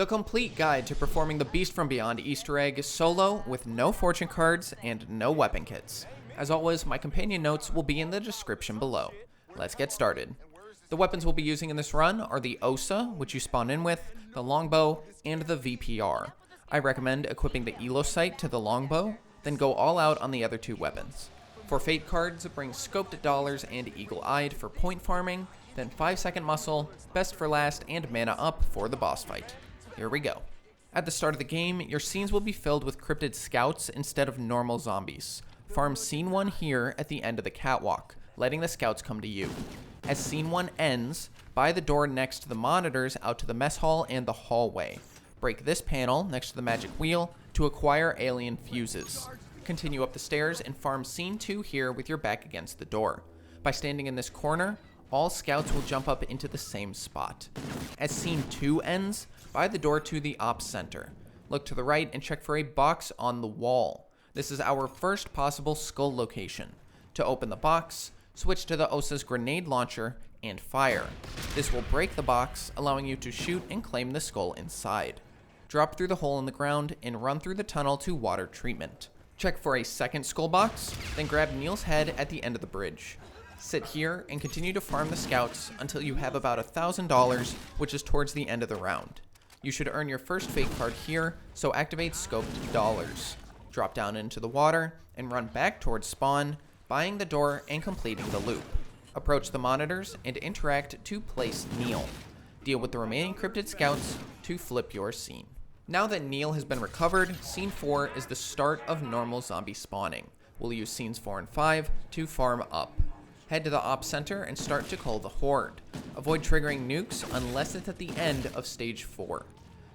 The complete guide to performing the Beast from Beyond Easter egg solo with no fortune cards and no weapon kits. As always, my companion notes will be in the description below. Let's get started. The weapons we'll be using in this run are the Osa, which you spawn in with, the longbow, and the VPR. I recommend equipping the Elo sight to the longbow, then go all out on the other two weapons. For fate cards, bring scoped dollars and eagle-eyed for point farming, then 5-second muscle, best for last, and mana up for the boss fight. Here we go. At the start of the game, your scenes will be filled with cryptid scouts instead of normal zombies. Farm scene 1 here at the end of the catwalk, letting the scouts come to you. As scene 1 ends, by the door next to the monitors out to the mess hall and the hallway. Break this panel next to the magic wheel to acquire alien fuses. Continue up the stairs and farm scene 2 here with your back against the door. By standing in this corner, all scouts will jump up into the same spot. As scene 2 ends, by the door to the ops center. Look to the right and check for a box on the wall. This is our first possible skull location. To open the box, switch to the Osa's grenade launcher and fire. This will break the box, allowing you to shoot and claim the skull inside. Drop through the hole in the ground and run through the tunnel to water treatment. Check for a second skull box, then grab Neil's head at the end of the bridge. Sit here and continue to farm the scouts until you have about $1,000, which is towards the end of the round. You should earn your first fate card here, so activate scoped dollars. Drop down into the water and run back towards spawn, buying the door and completing the loop. Approach the monitors and interact to place Neil. Deal with the remaining cryptid scouts to flip your scene. Now that Neil has been recovered, scene 4 is the start of normal zombie spawning. We'll use scenes 4 and 5 to farm up. Head to the ops center and start to cull the horde. Avoid triggering nukes unless it's at the end of stage 4.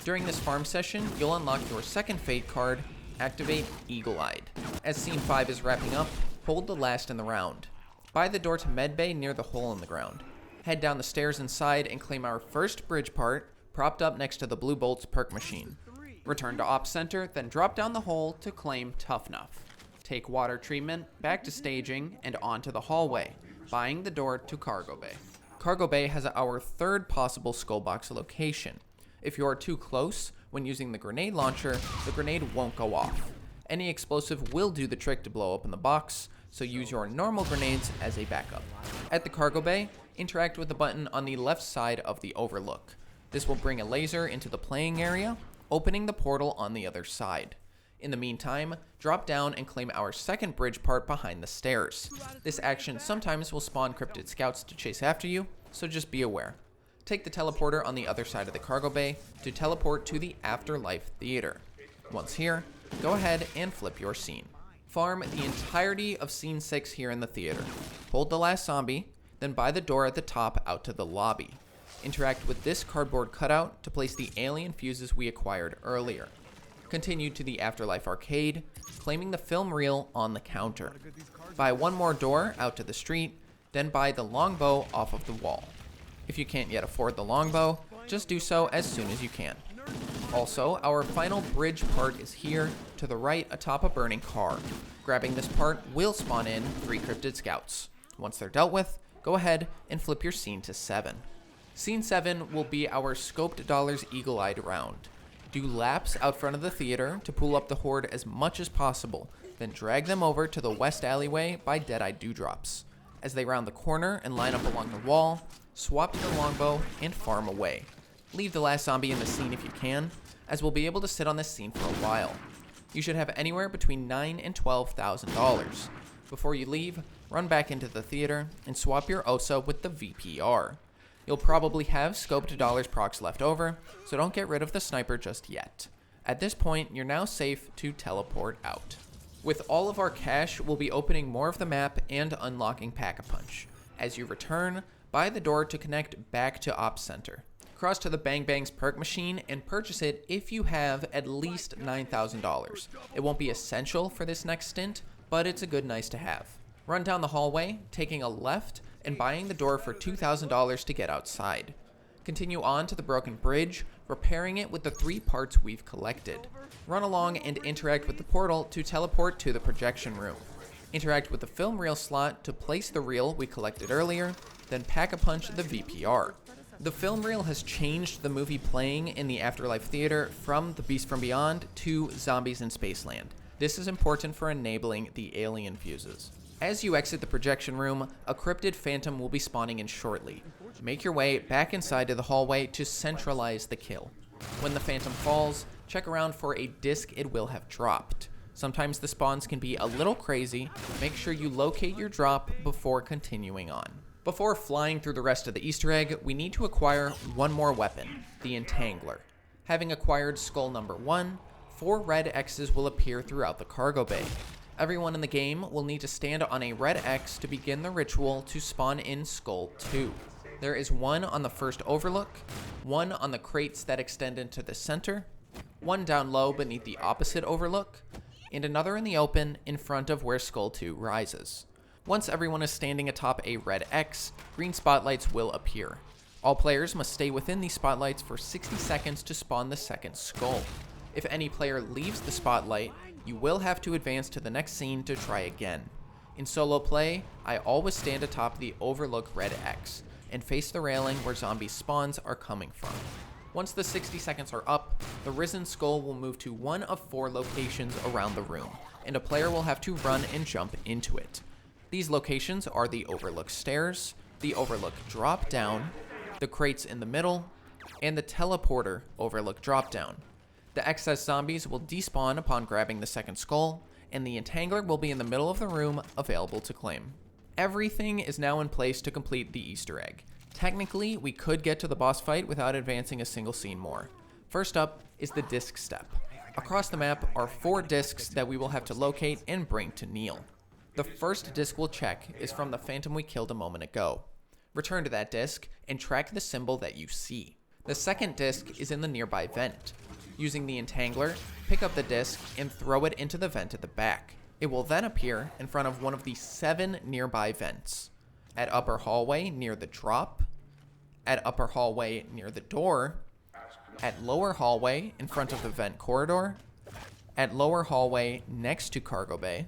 During this farm session, you'll unlock your second fate card, activate Eagle-Eyed. As scene 5 is wrapping up, hold the last in the round. By the door to medbay near the hole in the ground. Head down the stairs inside and claim our first bridge part, propped up next to the Blue Bolt's perk machine. Return to ops center, then drop down the hole to claim Tough Enough. Take water treatment, back to staging, and onto the hallway, buying the door to Cargo Bay. Cargo Bay has our third possible skull box location. If you are too close, when using the grenade launcher, the grenade won't go off. Any explosive will do the trick to blow open the box, so use your normal grenades as a backup. At the Cargo Bay, interact with the button on the left side of the overlook. This will bring a laser into the playing area, opening the portal on the other side. In the meantime, drop down and claim our second bridge part behind the stairs. This action sometimes will spawn cryptid scouts to chase after you, so just be aware. Take the teleporter on the other side of the cargo bay to teleport to the Afterlife Theater. Once here, go ahead and flip your scene. Farm the entirety of scene 6 here in the theater. Hold the last zombie, then by the door at the top out to the lobby. Interact with this cardboard cutout to place the alien fuses we acquired earlier. Continue to the Afterlife Arcade, claiming the film reel on the counter. Buy one more door out to the street, then buy the longbow off of the wall. If you can't yet afford the longbow, just do so as soon as you can. Also, our final bridge part is here to the right atop a burning car. Grabbing this part will spawn in 3 cryptid scouts. Once they're dealt with, go ahead and flip your scene to 7. Scene 7 will be our scoped dollars eagle-eyed round. Do laps out front of the theater to pull up the horde as much as possible, then drag them over to the west alleyway by Deadeye Dewdrops. As they round the corner and line up along the wall, swap to the longbow and farm away. Leave the last zombie in the scene if you can, as we'll be able to sit on this scene for a while. You should have anywhere between $9,000 and $12,000. Before you leave, run back into the theater and swap your Osa with the VPR. You'll probably have scoped dollars procs left over, so don't get rid of the sniper just yet. At this point, you're now safe to teleport out. With all of our cash, we'll be opening more of the map and unlocking Pack-a-Punch. As you return, buy the door to connect back to Ops Center. Cross to the Bang Bang's perk machine and purchase it if you have at least $9,000. It won't be essential for this next stint, but it's a good nice to have. Run down the hallway, taking a left, and buying the door for $2,000 to get outside. Continue on to the broken bridge, repairing it with the 3 parts we've collected. Run along and interact with the portal to teleport to the projection room. Interact with the film reel slot to place the reel we collected earlier, then Pack-a-Punch the VPR. The film reel has changed the movie playing in the Afterlife Theater from The Beast from Beyond to Zombies in Spaceland. This is important for enabling the alien fuses. As you exit the projection room, a cryptid phantom will be spawning in shortly. Make your way back inside to the hallway to centralize the kill. When the phantom falls, check around for a disc it will have dropped. Sometimes the spawns can be a little crazy. Make sure you locate your drop before continuing on. Before flying through the rest of the Easter egg, we need to acquire one more weapon, the Entangler. Having acquired skull number 1, 4 red X's will appear throughout the cargo bay. Everyone in the game will need to stand on a red X to begin the ritual to spawn in skull 2. There is one on the first overlook, one on the crates that extend into the center, one down low beneath the opposite overlook, and another in the open in front of where skull 2 rises. Once everyone is standing atop a red X, green spotlights will appear. All players must stay within these spotlights for 60 seconds to spawn the second skull. If any player leaves the spotlight, you will have to advance to the next scene to try again. In solo play, I always stand atop the overlook red X and face the railing where zombie spawns are coming from. Once the 60 seconds are up, the risen skull will move to one of 4 locations around the room, and a player will have to run and jump into it. These locations are the overlook stairs, the overlook drop down, the crates in the middle, and the teleporter overlook drop down. The excess zombies will despawn upon grabbing the second skull, and the Entangler will be in the middle of the room available to claim. Everything is now in place to complete the Easter egg. Technically, we could get to the boss fight without advancing a single scene more. First up is the disc step. Across the map are 4 discs that we will have to locate and bring to Neil. The first disc we'll check is from the phantom we killed a moment ago. Return to that disc and track the symbol that you see. The second disc is in the nearby vent. Using the Entangler, pick up the disc and throw it into the vent at the back. It will then appear in front of one of the 7 nearby vents. At upper hallway near the drop, at upper hallway near the door, at lower hallway in front of the vent corridor, at lower hallway next to cargo bay,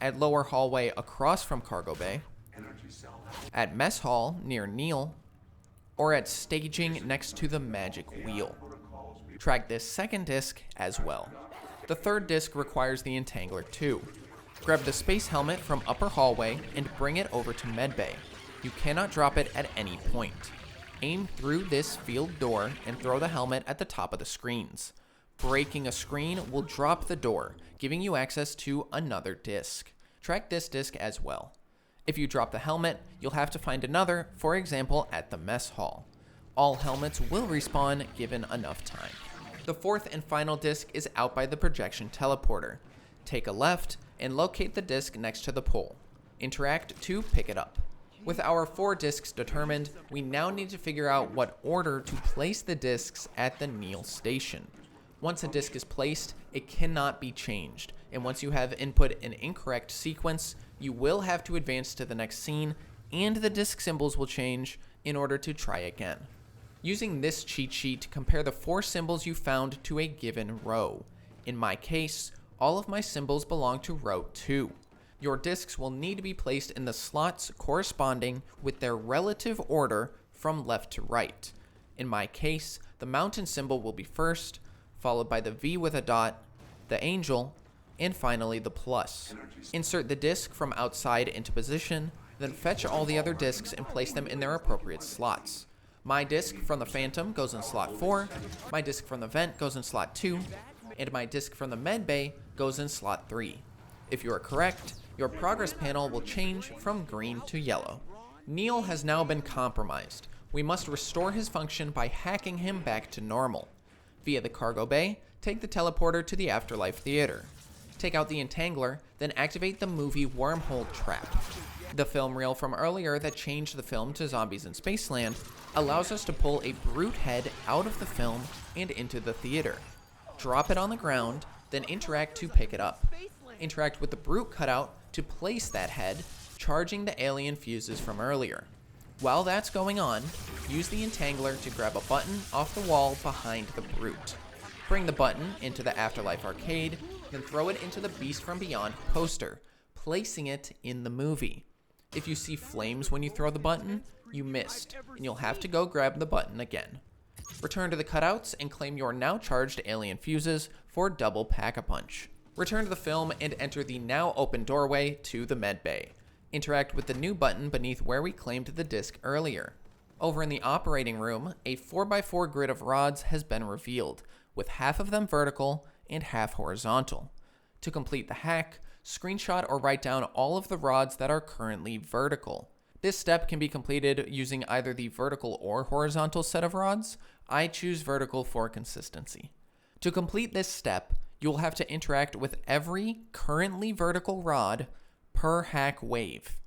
at lower hallway across from cargo bay, at mess hall near Neil, or at staging next to the magic wheel. Track this second disc as well. The third disc requires the Entangler too. Grab the space helmet from upper hallway and bring it over to medbay. You cannot drop it at any point. Aim through this field door and throw the helmet at the top of the screens. Breaking a screen will drop the door, giving you access to another disc. Track this disc as well. If you drop the helmet, you'll have to find another, for example at the mess hall. All helmets will respawn given enough time. The fourth and final disc is out by the projection teleporter. Take a left and locate the disc next to the pole. Interact to pick it up. With our 4 discs determined, we now need to figure out what order to place the discs at the Neil station. Once a disc is placed, it cannot be changed, and once you have input an incorrect sequence, you will have to advance to the next scene, and the disc symbols will change in order to try again. Using this cheat sheet, compare the 4 symbols you found to a given row. In my case, all of my symbols belong to row 2. Your discs will need to be placed in the slots corresponding with their relative order from left to right. In my case, the mountain symbol will be first, followed by the V with a dot, the angel, and finally the plus. Insert the disc from outside into position, then fetch all the other discs and place them in their appropriate slots. My disc from the phantom goes in slot 4, my disc from the vent goes in slot 2, and my disc from the med bay goes in slot 3. If you are correct, your progress panel will change from green to yellow. Neil has now been compromised. We must restore his function by hacking him back to normal. Via the cargo bay, take the teleporter to the Afterlife Theater. Take out the Entangler, then activate the movie wormhole trap. The film reel from earlier that changed the film to Zombies in Spaceland allows us to pull a brute head out of the film and into the theater. Drop it on the ground, then interact to pick it up. Interact with the brute cutout to place that head, charging the alien fuses from earlier. While that's going on, use the Entangler to grab a button off the wall behind the brute. Bring the button into the Afterlife arcade, then throw it into the Beast from Beyond poster, placing it in the movie. If you see flames when you throw the button, You missed, and you'll have to go grab the button again. Return to the cutouts and claim your now charged alien fuses for double pack-a-punch. Return to the film and enter the now open doorway to the med bay. Interact with the new button beneath where we claimed the disc earlier. Over in the operating room, a 4x4 grid of rods has been revealed, with half of them vertical and half horizontal. To complete the hack, screenshot or write down all of the rods that are currently vertical. This step can be completed using either the vertical or horizontal set of rods. I choose vertical for consistency. To complete this step, you will have to interact with every currently vertical rod per hack wave.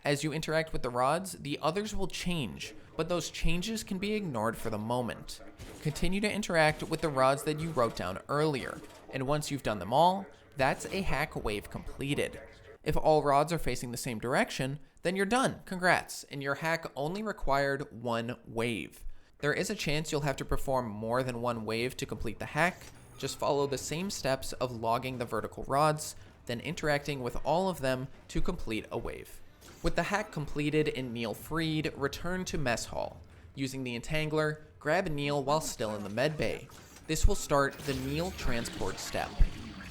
As you interact with the rods, the others will change, but those changes can be ignored for the moment. Continue to interact with the rods that you wrote down earlier, and once you've done them all, that's a hack wave completed. If all rods are facing the same direction, then you're done. Congrats, and your hack only required one wave. There is a chance you'll have to perform more than one wave to complete the hack. Just follow the same steps of logging the vertical rods, then interacting with all of them to complete a wave. With the hack completed and Neil freed, return to Mess Hall. Using the Entangler, grab Neil while still in the med bay. This will start the Neil Transport step.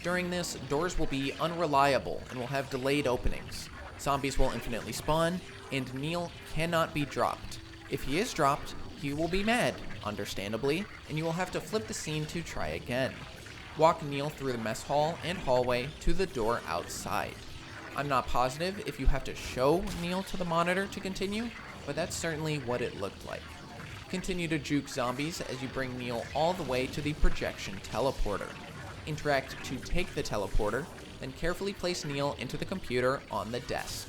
During this, doors will be unreliable and will have delayed openings. Zombies will infinitely spawn, and Neil cannot be dropped. If he is dropped, he will be mad, understandably, and you will have to flip the scene to try again. Walk Neil through the mess hall and hallway to the door outside. I'm not positive if you have to show Neil to the monitor to continue, but that's certainly what it looked like. Continue to juke zombies as you bring Neil all the way to the projection teleporter. Interact to take the teleporter, then carefully place Neil into the computer on the desk.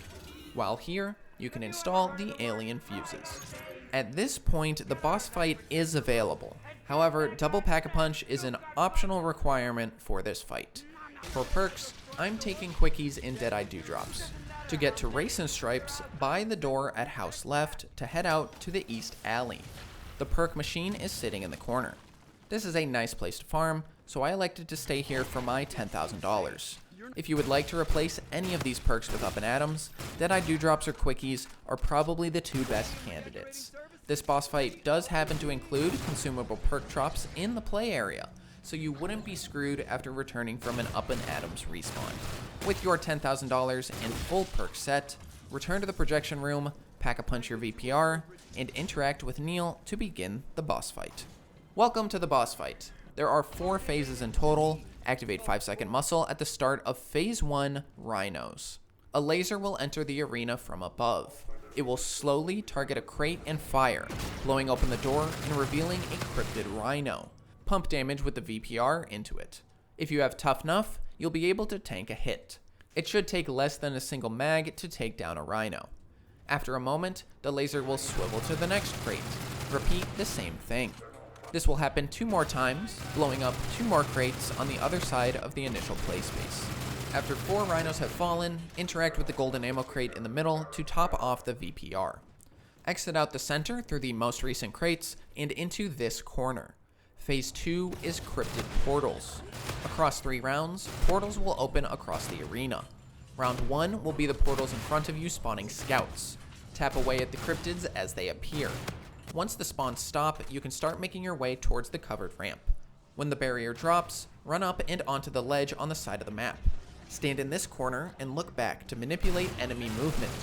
While here, you can install the alien fuses. At this point, the boss fight is available. However, double pack-a-punch is an optional requirement for this fight. For perks, I'm taking quickies in Deadeye Dewdrops. To get to Race and Stripes, buy the door at house left to head out to the east alley. The perk machine is sitting in the corner. This is a nice place to farm, so I elected to stay here for my $10,000. If you would like to replace any of these perks with Up and Atoms, Deadeye Dewdrops or Quickies are probably the two best candidates. This boss fight does happen to include consumable perk drops in the play area, so you wouldn't be screwed after returning from an Up and Atoms respawn. With your $10,000 and full perk set, return to the projection room, pack-a-punch your VPR, and interact with Neil to begin the boss fight. Welcome to the boss fight. There are 4 phases in total. Activate 5-second muscle at the start of Phase 1, Rhinos. A laser will enter the arena from above. It will slowly target a crate and fire, blowing open the door and revealing a cryptid rhino. Pump damage with the VPR into it. If you have Tough Enough, you'll be able to tank a hit. It should take less than a single mag to take down a rhino. After a moment, the laser will swivel to the next crate. Repeat the same thing. This will happen 2 more times, blowing up 2 more crates on the other side of the initial play space. After 4 rhinos have fallen, interact with the golden ammo crate in the middle to top off the VPR. Exit out the center through the most recent crates and into this corner. Phase 2 is cryptid portals. Across 3 rounds, portals will open across the arena. Round 1 will be the portals in front of you spawning scouts. Tap away at the cryptids as they appear. Once the spawns stop, you can start making your way towards the covered ramp. When the barrier drops, run up and onto the ledge on the side of the map. Stand in this corner and look back to manipulate enemy movement.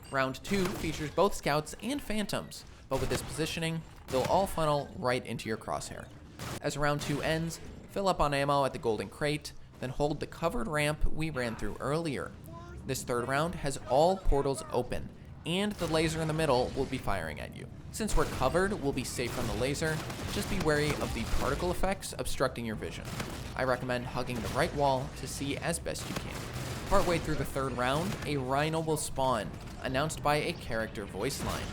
Round 2 features both scouts and phantoms, but with this positioning, they'll all funnel right into your crosshair. As round 2 ends, fill up on ammo at the golden crate, then hold the covered ramp we ran through earlier. This 3rd round has all portals open, and the laser in the middle will be firing at you. Since we're covered, we'll be safe from the laser. Just be wary of the particle effects obstructing your vision. I recommend hugging the right wall to see as best you can. Partway through the 3rd round, a rhino will spawn, announced by a character voice line.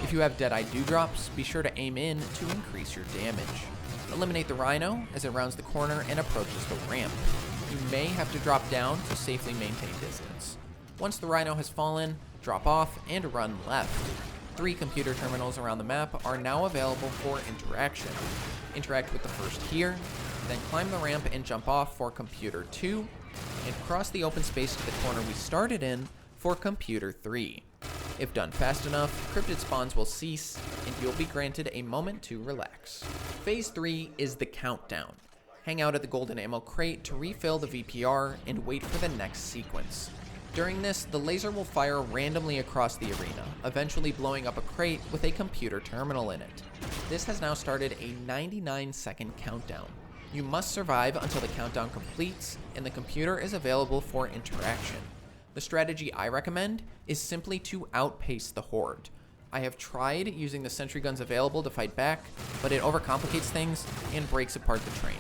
If you have Deadeye Dewdrops, be sure to aim in to increase your damage. Eliminate the rhino as it rounds the corner and approaches the ramp. You may have to drop down to safely maintain distance. Once the rhino has fallen, drop off and run left. 3 computer terminals around the map are now available for interaction. Interact with the first here, then climb the ramp and jump off for computer 2, and cross the open space to the corner we started in for computer 3. If done fast enough, cryptid spawns will cease, and you'll be granted a moment to relax. Phase 3 is the countdown. Hang out at the golden ammo crate to refill the VPR and wait for the next sequence. During this, the laser will fire randomly across the arena, eventually blowing up a crate with a computer terminal in it. This has now started a 99-second countdown. You must survive until the countdown completes, and the computer is available for interaction. The strategy I recommend is simply to outpace the horde. I have tried using the sentry guns available to fight back, but it overcomplicates things and breaks apart the train.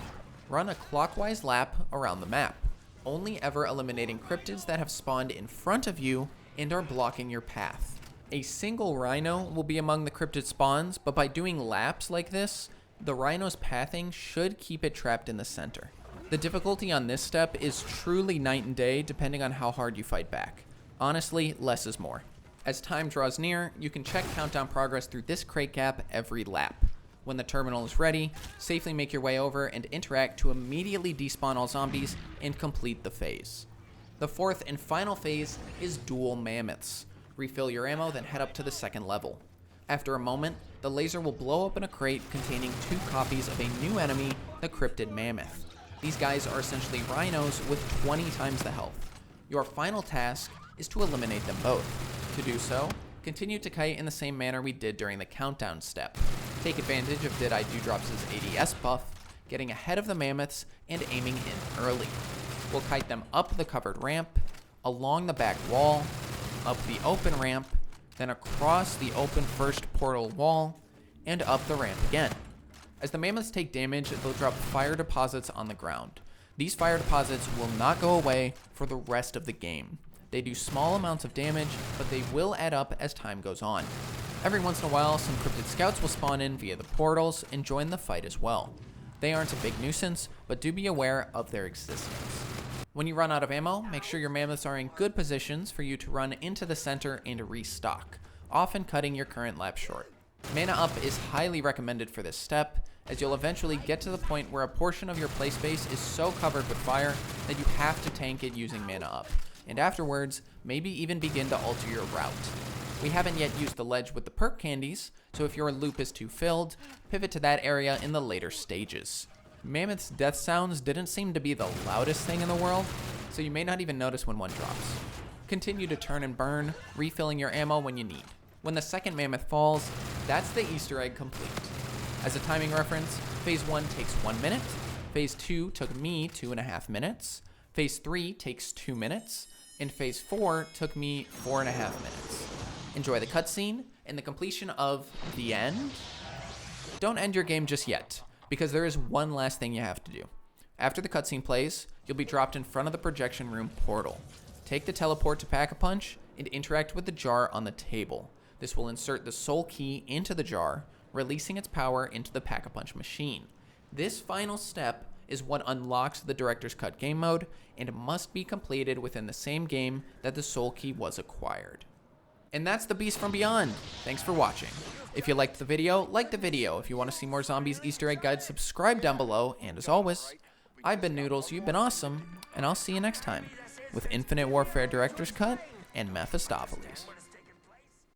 Run a clockwise lap around the map, only ever eliminating cryptids that have spawned in front of you and are blocking your path. A single rhino will be among the cryptid spawns, but by doing laps like this, the rhino's pathing should keep it trapped in the center. The difficulty on this step is truly night and day depending on how hard you fight back. Honestly, less is more. As time draws near, you can check countdown progress through this crate gap every lap. When the terminal is ready, safely make your way over and interact to immediately despawn all zombies and complete the phase. The fourth and final phase is dual mammoths. Refill your ammo, then head up to the second level. After a moment, the laser will blow open a crate containing 2 copies of a new enemy, the cryptid mammoth. These guys are essentially rhinos with 20 times the health. Your final task is to eliminate them both. To do so, continue to kite in the same manner we did during the countdown step. Take advantage of Did I Do Drops' ADS buff, getting ahead of the mammoths and aiming in early. We'll kite them up the covered ramp, along the back wall, up the open ramp, then across the open first portal wall, and up the ramp again. As the mammoths take damage, they'll drop fire deposits on the ground. These fire deposits will not go away for the rest of the game. They do small amounts of damage, but they will add up as time goes on. Every once in a while, some cryptid scouts will spawn in via the portals and join the fight as well. They aren't a big nuisance, but do be aware of their existence. When you run out of ammo, make sure your mammoths are in good positions for you to run into the center and restock, often cutting your current lap short. Mana up is highly recommended for this step, as you'll eventually get to the point where a portion of your play space is so covered with fire that you have to tank it using mana up, and afterwards, maybe even begin to alter your route. We haven't yet used the ledge with the perk candies, so if your loop is too filled, pivot to that area in the later stages. Mammoth's death sounds didn't seem to be the loudest thing in the world, so you may not even notice when one drops. Continue to turn and burn, refilling your ammo when you need. When the second mammoth falls, that's the Easter egg complete. As a timing reference, Phase 1 takes 1 minute, Phase 2 took me 2.5 minutes, Phase 3 takes 2 minutes, and Phase 4 took me 4.5 minutes. Enjoy the cutscene and the completion of the end. Don't end your game just yet, because there is one last thing you have to do. After the cutscene plays, you'll be dropped in front of the projection room portal. Take the teleport to Pack-a-Punch and interact with the jar on the table. This will insert the soul key into the jar, releasing its power into the Pack-a-Punch machine. This final step is what unlocks the Director's Cut game mode and must be completed within the same game that the soul key was acquired. And that's the Beast from Beyond. Thanks for watching. If you liked the video, like the video. If you want to see more zombies Easter egg guides, subscribe down below. And as always, I've been Noodles, you've been awesome, and I'll see you next time with Infinite Warfare Director's Cut and Mephistopheles.